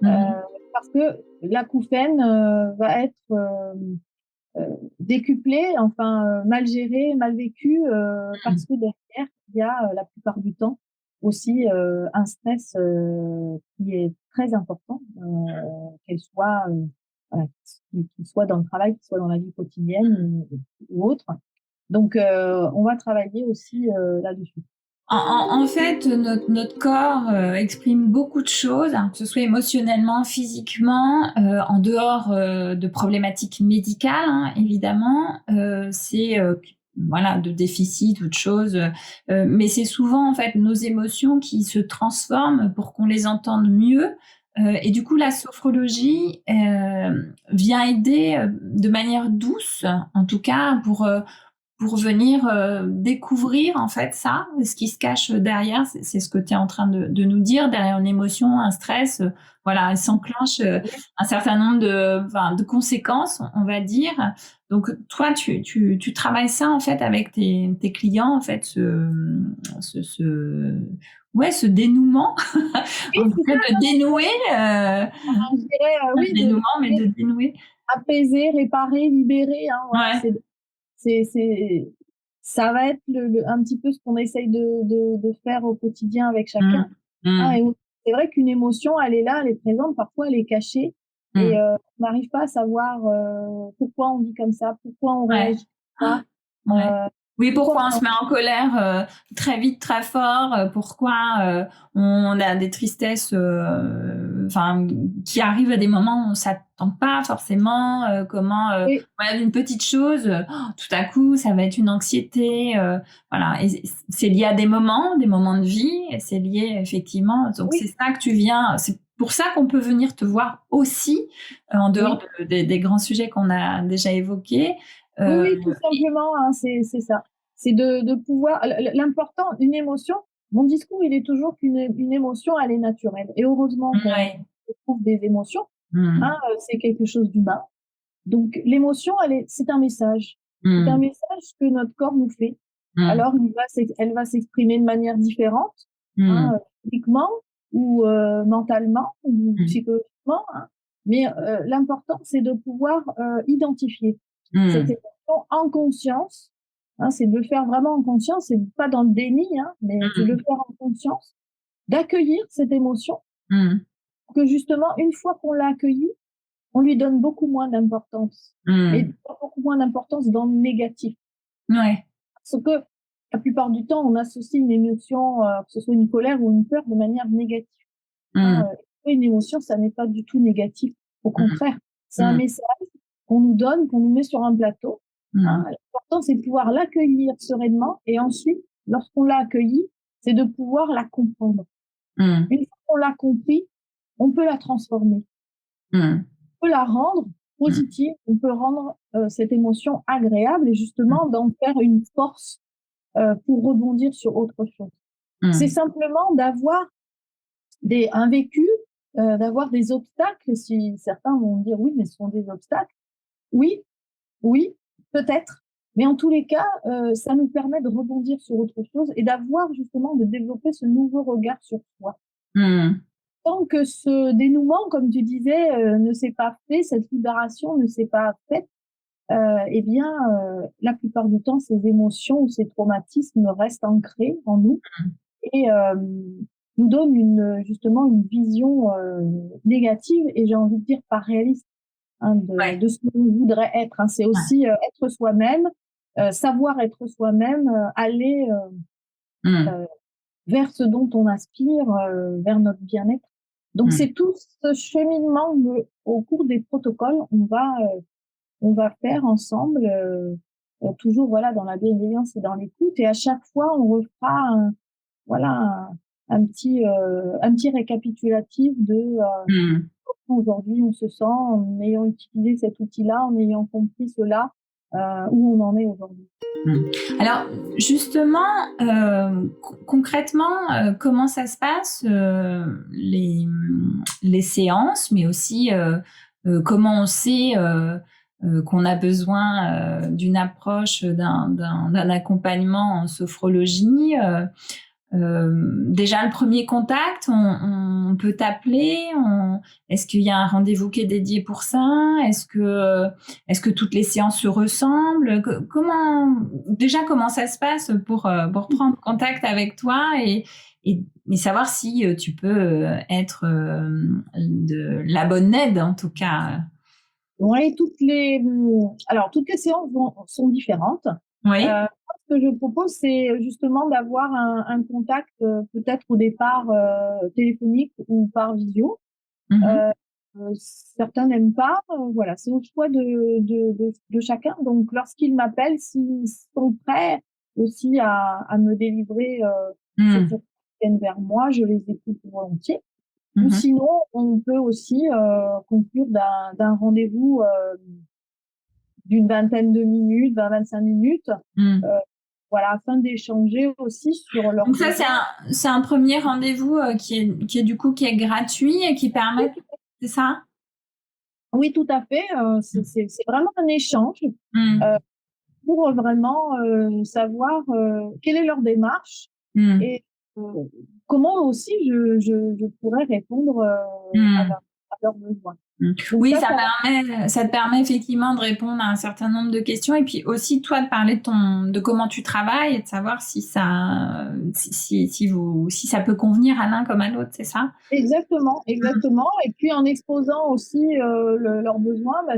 Speaker 2: parce que l'acouphène va être décuplé, enfin mal géré, mal vécu, parce que derrière, il y a la plupart du temps aussi un stress qui est très important, qu'elle soit voilà, qu'il soit dans le travail, qu'il soit dans la vie quotidienne ou autre. Donc on va travailler aussi là-dessus.
Speaker 1: En fait, notre corps exprime beaucoup de choses, hein, que ce soit émotionnellement, physiquement, en dehors de problématiques médicales, hein, évidemment. C'est voilà, de déficit ou de choses, mais c'est souvent en fait nos émotions qui se transforment pour qu'on les entende mieux. Et du coup, la sophrologie vient aider de manière douce, en tout cas, pour venir découvrir en fait ça, ce qui se cache derrière. C'est ce que tu es en train de nous dire, derrière une émotion, un stress. Voilà, elle s'enclenche un certain nombre de conséquences, on va dire. Donc toi, tu travailles ça en fait avec tes clients, en fait, ce dénouement,
Speaker 2: Oui,
Speaker 1: en
Speaker 2: c'est
Speaker 1: fait, de dénouer,
Speaker 2: je dirais,
Speaker 1: pas
Speaker 2: oui,
Speaker 1: de dénouement, mais de dénouer.
Speaker 2: apaiser, réparer, libérer, hein, voilà,
Speaker 1: Ouais.
Speaker 2: c'est, ça va être un petit peu ce qu'on essaye de faire au quotidien avec chacun.
Speaker 1: Mm,
Speaker 2: Hein,
Speaker 1: mm,
Speaker 2: et c'est vrai qu'une émotion, elle est là, elle est présente, parfois elle est cachée, et
Speaker 1: mm.
Speaker 2: on n'arrive pas à savoir pourquoi on dit comme ça, pourquoi on
Speaker 1: Ouais.
Speaker 2: réagit comme ça,
Speaker 1: Ouais. Oui,
Speaker 2: pourquoi
Speaker 1: pourquoi on se met en colère très vite, très fort, pourquoi on a des tristesses enfin qui arrivent à des moments où on s'attend pas forcément, comment
Speaker 2: et
Speaker 1: voilà, une petite chose, tout à coup, ça va être une anxiété, voilà. Et c'est lié à des moments de vie, et c'est lié effectivement. Donc
Speaker 2: oui,
Speaker 1: c'est ça que tu viens, c'est pour ça qu'on peut venir te voir aussi, en dehors
Speaker 2: oui,
Speaker 1: des grands sujets qu'on a déjà évoqués.
Speaker 2: oui,
Speaker 1: Euh,
Speaker 2: oui, tout simplement, hein, c'est ça. C'est de pouvoir, l'important, une émotion, mon discours, il est toujours qu'une émotion, elle est naturelle. Et heureusement qu'on
Speaker 1: Ouais.
Speaker 2: trouve des émotions, hein,
Speaker 1: Mmh.
Speaker 2: c'est quelque chose d'humain. Donc l'émotion, c'est un message. C'est un
Speaker 1: Mmh.
Speaker 2: message que notre corps nous fait.
Speaker 1: Mmh.
Speaker 2: Alors elle va s'exprimer de manière différente,
Speaker 1: Mmh.
Speaker 2: hein, physiquement ou mentalement ou
Speaker 1: Mmh.
Speaker 2: psychologiquement, hein. Mais l'important, c'est de pouvoir identifier cette
Speaker 1: Mmh.
Speaker 2: émotion en conscience. Hein, c'est de le faire vraiment en conscience, c'est pas dans le déni, hein, mais c'est de le
Speaker 1: Mmh.
Speaker 2: faire en conscience, d'accueillir cette émotion,
Speaker 1: Mmh.
Speaker 2: que justement, une fois qu'on l'a accueillie, on lui donne beaucoup moins d'importance, mais
Speaker 1: Mmh.
Speaker 2: beaucoup moins d'importance dans le négatif.
Speaker 1: Ouais.
Speaker 2: Parce que la plupart du temps, on associe une émotion, que ce soit une colère ou une peur, de manière négative. Hein,
Speaker 1: Mmh.
Speaker 2: une émotion, ça n'est pas du tout négatif. Au
Speaker 1: Mmh.
Speaker 2: contraire, c'est un
Speaker 1: Mmh.
Speaker 2: message qu'on nous donne, qu'on nous met sur un plateau. Hein.
Speaker 1: Mmh.
Speaker 2: L'important, c'est de pouvoir l'accueillir sereinement et ensuite, lorsqu'on l'a accueilli, c'est de pouvoir la comprendre.
Speaker 1: Mmh.
Speaker 2: Une fois qu'on l'a compris, on peut la transformer.
Speaker 1: Mmh.
Speaker 2: Peut la rendre
Speaker 1: Mmh.
Speaker 2: positive, on peut rendre cette émotion agréable et justement d'en faire une force pour rebondir sur autre chose. C'est
Speaker 1: Mmh.
Speaker 2: simplement d'avoir un vécu, d'avoir des obstacles. Si certains vont me dire oui, mais ce sont des obstacles. Oui, oui, peut-être. Mais en tous les cas, ça nous permet de rebondir sur autre chose et d'avoir justement de développer ce nouveau regard sur soi.
Speaker 1: Mmh.
Speaker 2: Tant que ce dénouement, comme tu disais, ne s'est pas fait, cette libération ne s'est pas faite, eh bien, la plupart du temps, ces émotions ou ces traumatismes restent ancrés en nous et nous donnent justement une vision négative et j'ai envie de dire pas réaliste, hein,
Speaker 1: Ouais.
Speaker 2: de ce qu'on voudrait être. Hein. C'est
Speaker 1: Ouais.
Speaker 2: aussi être soi-même, savoir être soi-même, aller
Speaker 1: Mmh.
Speaker 2: euh, vers ce dont on aspire, vers notre bien-être. Donc
Speaker 1: Mmh.
Speaker 2: c'est tout ce cheminement au cours des protocoles, on va faire ensemble, toujours voilà dans la bienveillance et dans l'écoute. Et à chaque fois, on refera voilà un petit récapitulatif de
Speaker 1: Mmh.
Speaker 2: comment aujourd'hui on se sent en ayant utilisé cet outil-là, en ayant compris cela, où on en est aujourd'hui.
Speaker 1: Mmh. Alors justement, concrètement, comment ça se passe, les séances, mais aussi, comment on sait, qu'on a besoin, d'une approche, d'un accompagnement en sophrologie, déjà le premier contact, on peut t'appeler, est-ce qu'il y a un rendez-vous qui est dédié pour ça? Est-ce que toutes les séances se ressemblent? Comment ça se passe pour prendre contact avec toi et savoir si tu peux être de la bonne aide en tout cas.
Speaker 2: Ouais, alors toutes les séances sont différentes.
Speaker 1: Oui.
Speaker 2: Ce que je propose, c'est justement d'avoir un contact, peut-être au départ téléphonique ou par visio.
Speaker 1: Mhm.
Speaker 2: Euh, Certains n'aiment pas, voilà, c'est au choix de chacun. Donc, lorsqu'ils m'appellent, s'ils sont prêts aussi à me délivrer cette
Speaker 1: Mhm.
Speaker 2: information qui viennent vers moi, je les écoute volontiers. Ou
Speaker 1: Mhm.
Speaker 2: sinon, on peut aussi conclure d'un rendez-vous d'une vingtaine de minutes, 20-25 minutes,
Speaker 1: Mm.
Speaker 2: voilà, afin d'échanger aussi sur leurs
Speaker 1: Donc ça,
Speaker 2: besoins.
Speaker 1: c'est un premier rendez-vous qui est du coup qui est gratuit et qui permet, c'est ça?
Speaker 2: Oui, tout à fait. C'est vraiment un échange
Speaker 1: Mm.
Speaker 2: euh, pour vraiment savoir quelle est leur démarche
Speaker 1: Mm.
Speaker 2: et euh, comment aussi je pourrais répondre
Speaker 1: Mm.
Speaker 2: à leurs besoins.
Speaker 1: Mm.
Speaker 2: Donc
Speaker 1: Oui,
Speaker 2: ça, ça
Speaker 1: ça te permet effectivement de répondre à un certain nombre de questions et puis aussi toi de parler de comment tu travailles et de savoir si ça peut convenir à l'un comme à l'autre, c'est ça?
Speaker 2: exactement, exactement. Et puis en exposant aussi leurs besoins, bah,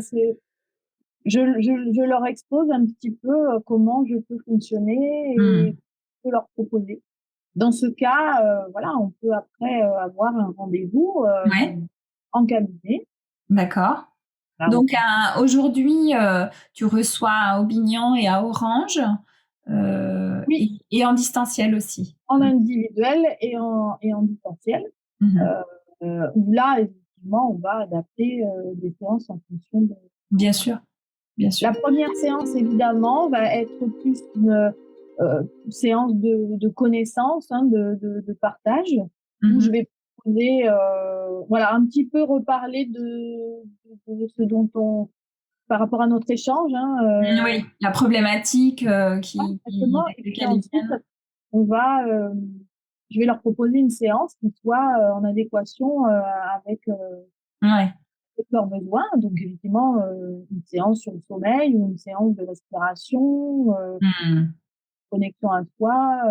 Speaker 2: je leur expose un petit peu comment je peux fonctionner et
Speaker 1: Mm.
Speaker 2: je peux leur proposer. Dans ce cas, voilà, on peut après avoir un rendez-vous
Speaker 1: Ouais,
Speaker 2: en cabinet.
Speaker 1: d'accord.
Speaker 2: Là,
Speaker 1: Donc aujourd'hui, tu reçois à Aubignan et à Orange
Speaker 2: oui,
Speaker 1: et en distanciel aussi.
Speaker 2: en individuel et en distanciel.
Speaker 1: Mhm.
Speaker 2: Euh, où là, effectivement, on va adapter des séances en fonction de.
Speaker 1: Bien sûr, bien sûr.
Speaker 2: La première séance, évidemment, va être plus une séance de connaissance, hein, de partage, où je
Speaker 1: Mhm.
Speaker 2: vais proposer, voilà, un petit peu reparler de ce dont on, par rapport à notre échange, hein,
Speaker 1: Oui, la problématique
Speaker 2: exactement.
Speaker 1: avec
Speaker 2: Et puis
Speaker 1: laquelle ils
Speaker 2: ensuite,
Speaker 1: viennent.
Speaker 2: on va, je vais leur proposer une séance qui soit en adéquation
Speaker 1: Ouais.
Speaker 2: avec leurs besoins. Donc, évidemment, une séance sur le sommeil ou une séance de respiration,
Speaker 1: Mhm.
Speaker 2: connexion à soi,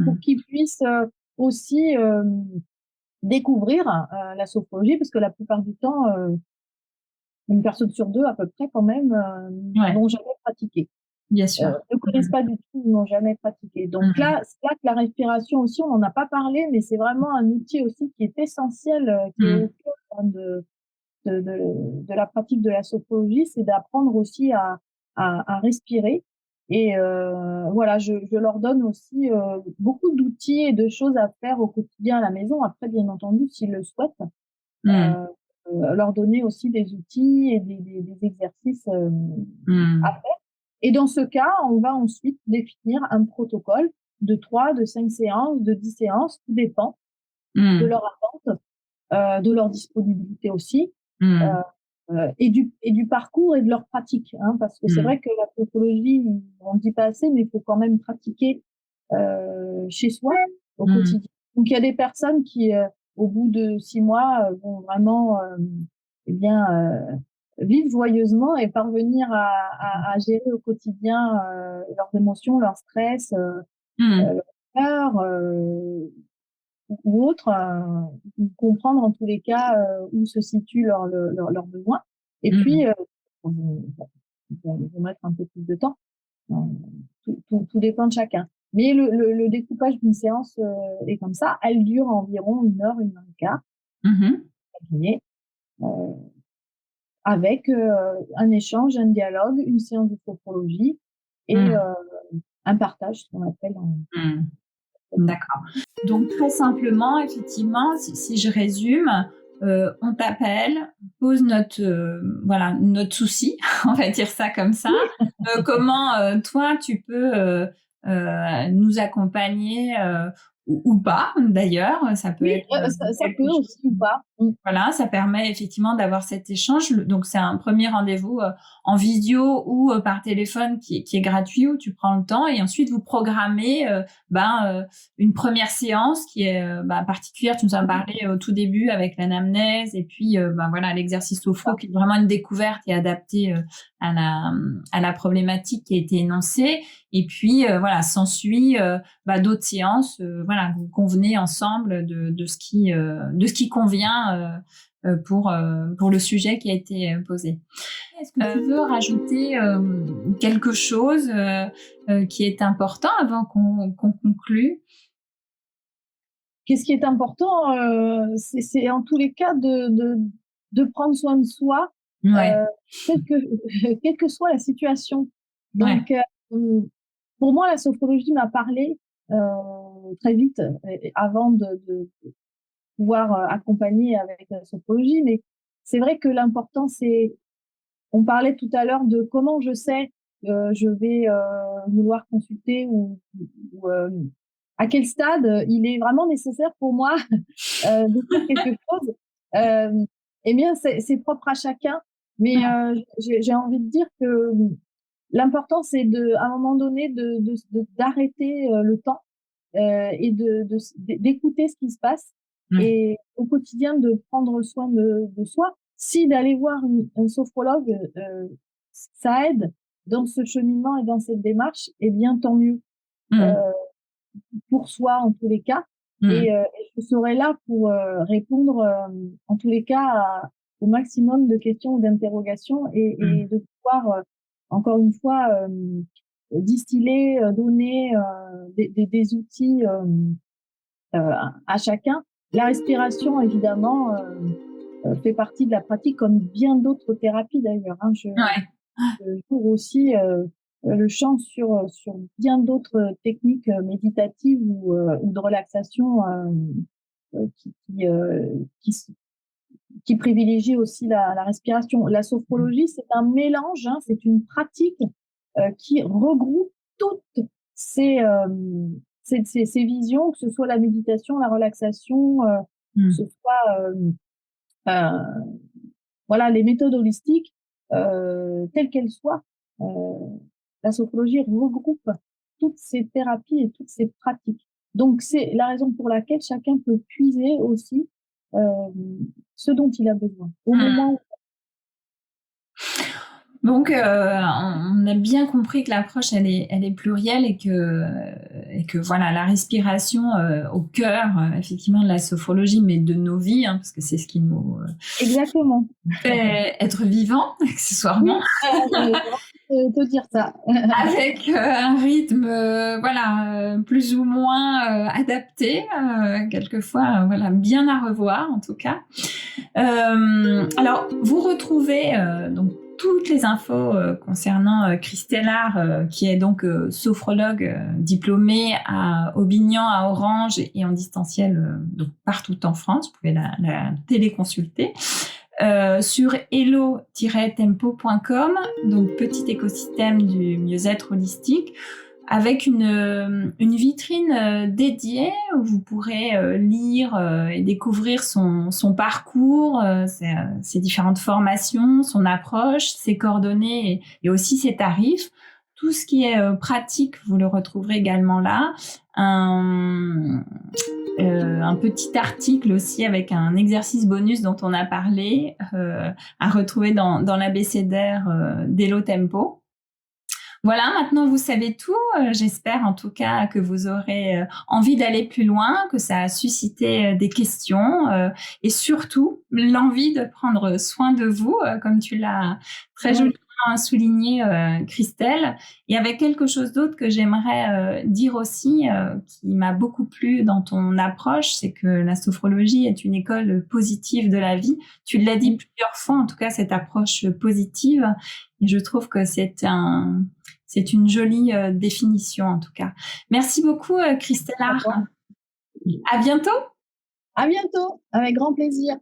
Speaker 2: pour
Speaker 1: Mhm.
Speaker 2: qu'ils puissent aussi découvrir la sophrologie, parce que la plupart du temps, une personne sur deux à peu près quand même
Speaker 1: Ouais,
Speaker 2: n'ont jamais pratiqué.
Speaker 1: bien sûr.
Speaker 2: Ne connaissent
Speaker 1: Mhm.
Speaker 2: pas du tout, n'ont jamais pratiqué. Donc
Speaker 1: Mhm.
Speaker 2: là, c'est là que la respiration aussi, on n'en a pas parlé, mais c'est vraiment un outil aussi qui est essentiel, qui est au
Speaker 1: Mhm.
Speaker 2: cœur hein, de la pratique de la sophrologie, c'est d'apprendre aussi à respirer. Et voilà, je leur donne aussi beaucoup d'outils et de choses à faire au quotidien à la maison. Après, bien entendu, s'ils le souhaitent,
Speaker 1: Mhm.
Speaker 2: euh, leur donner aussi des outils et des exercices à
Speaker 1: Mhm.
Speaker 2: faire. Et dans ce cas, on va ensuite définir un protocole de 3, de 5 séances, de 10 séances, tout dépend de
Speaker 1: Mhm.
Speaker 2: leur attente, de leur disponibilité aussi, euh,
Speaker 1: Mhm.
Speaker 2: et du parcours et de leur pratique. Hein, parce que c'est
Speaker 1: Mhm.
Speaker 2: vrai que la sophrologie, on ne dit pas assez, mais il faut quand même pratiquer chez soi au
Speaker 1: Mhm.
Speaker 2: quotidien. Donc il y a des personnes qui, au bout de 6 mois, vont vraiment eh bien, vivre joyeusement et parvenir à gérer au quotidien leurs émotions, leur stress,
Speaker 1: Mhm.
Speaker 2: leur peur ou autre, comprendre en tous les cas où se situent leurs besoins. Et puis,
Speaker 1: Mhm.
Speaker 2: ils vont mettre un peu plus de temps. Euh, tout dépend de chacun. Mais le découpage d'une séance est comme ça. Elle dure environ une heure et quart,
Speaker 1: Mhm.
Speaker 2: cabinet, euh, avec un échange, un dialogue, une séance de sophrologie et
Speaker 1: Mhm.
Speaker 2: un partage, ce qu'on appelle en
Speaker 1: Mhm. D'accord. Donc très simplement, effectivement, si je résume, on t'appelle, on pose voilà notre souci, on va dire ça comme ça. Comment toi tu peux nous accompagner ou pas d'ailleurs, ça peut
Speaker 2: Oui,
Speaker 1: être
Speaker 2: ça
Speaker 1: quelque
Speaker 2: peut
Speaker 1: chose.
Speaker 2: aussi ou pas. Mmh.
Speaker 1: Voilà, ça permet effectivement d'avoir cet échange. Donc c'est un premier rendez-vous en visio ou par téléphone qui est gratuit où tu prends le temps et ensuite vous programmez une première séance qui est particulière. Tu nous en parlais au tout début avec l'anamnèse et puis voilà l'exercice sophro qui est vraiment une découverte et adapté à la problématique qui a été énoncée. Et puis voilà s'ensuit d'autres séances. Voilà, vous convenez ensemble de ce qui convient pour le sujet qui a été posé. Est-ce que tu veux rajouter quelque chose qui est important avant qu'on conclue?
Speaker 2: Qu'est-ce qui est important, c'est en tous les cas de prendre soin de soi,
Speaker 1: Ouais,
Speaker 2: euh, quelle que, quelle que soit la situation.
Speaker 1: ouais.
Speaker 2: Donc, pour moi, la sophrologie m'a parlé très vite avant de pouvoir accompagner avec la sophrologie. Mais c'est vrai que l'important, c'est on parlait tout à l'heure de comment je sais je vais vouloir consulter ou, à quel stade il est vraiment nécessaire pour moi de faire quelque chose. Eh bien, c'est propre à chacun. Mais j'ai envie de dire que l'important, c'est à un moment donné d'arrêter le temps et d'écouter ce qui se passe et au quotidien de prendre soin de soi. Si d'aller voir un sophrologue, ça aide dans ce cheminement et dans cette démarche, eh bien, tant mieux. Pour soi en tous les cas. Et je serai là pour répondre en tous les cas au maximum de questions ou d'interrogations et de pouvoir encore une fois distiller, donner des outils à chacun. La respiration évidemment fait partie de la pratique comme bien d'autres thérapies d'ailleurs. Hein. Je joue aussi le champ sur bien d'autres techniques méditatives ou de relaxation qui privilégient aussi la respiration. La sophrologie, c'est un mélange, hein, c'est une pratique qui regroupe toutes ces visions, que ce soit la méditation, la relaxation, que ce soit voilà, les méthodes holistiques, telles qu'elles soient. La sophrologie regroupe toutes ces thérapies et toutes ces pratiques. Donc, c'est la raison pour laquelle chacun peut puiser aussi ce dont il a besoin au moment où...
Speaker 1: Donc, on a bien compris que l'approche, elle est plurielle et que voilà, la respiration au cœur, effectivement, de la sophrologie, mais de nos vies, hein, parce que c'est ce qui nous
Speaker 2: Exactement.
Speaker 1: fait être vivants, accessoirement.
Speaker 2: Oui, te dire ça.
Speaker 1: Avec un rythme, voilà, plus ou moins adapté, quelquefois, voilà, bien à revoir en tout cas. Alors, vous retrouvez donc toutes les infos concernant Christelle Art, qui est donc sophrologue diplômée à Aubignan, à Orange et en distanciel donc partout en France. Vous pouvez la téléconsulter. Sur hello-tempo.com, donc petit écosystème du mieux-être holistique, avec une vitrine dédiée où vous pourrez lire et découvrir son parcours, ses différentes formations, son approche, ses coordonnées et aussi ses tarifs. Tout ce qui est pratique, vous le retrouverez également là. Un petit article aussi avec un exercice bonus dont on a parlé à retrouver dans l'abécédaire d'Hello Tempo. Voilà, maintenant vous savez tout. J'espère en tout cas que vous aurez envie d'aller plus loin, que ça a suscité des questions et surtout l'envie de prendre soin de vous, comme tu l'as très joliment souligné, Christelle. Et avec quelque chose d'autre que j'aimerais dire aussi, qui m'a beaucoup plu dans ton approche, c'est que la sophrologie est une école positive de la vie. Tu l'as dit plusieurs fois, en tout cas, cette approche positive. Et je trouve que c'est une jolie définition, en tout cas. Merci beaucoup, Christelle Art. À bientôt.
Speaker 2: À bientôt, avec grand plaisir.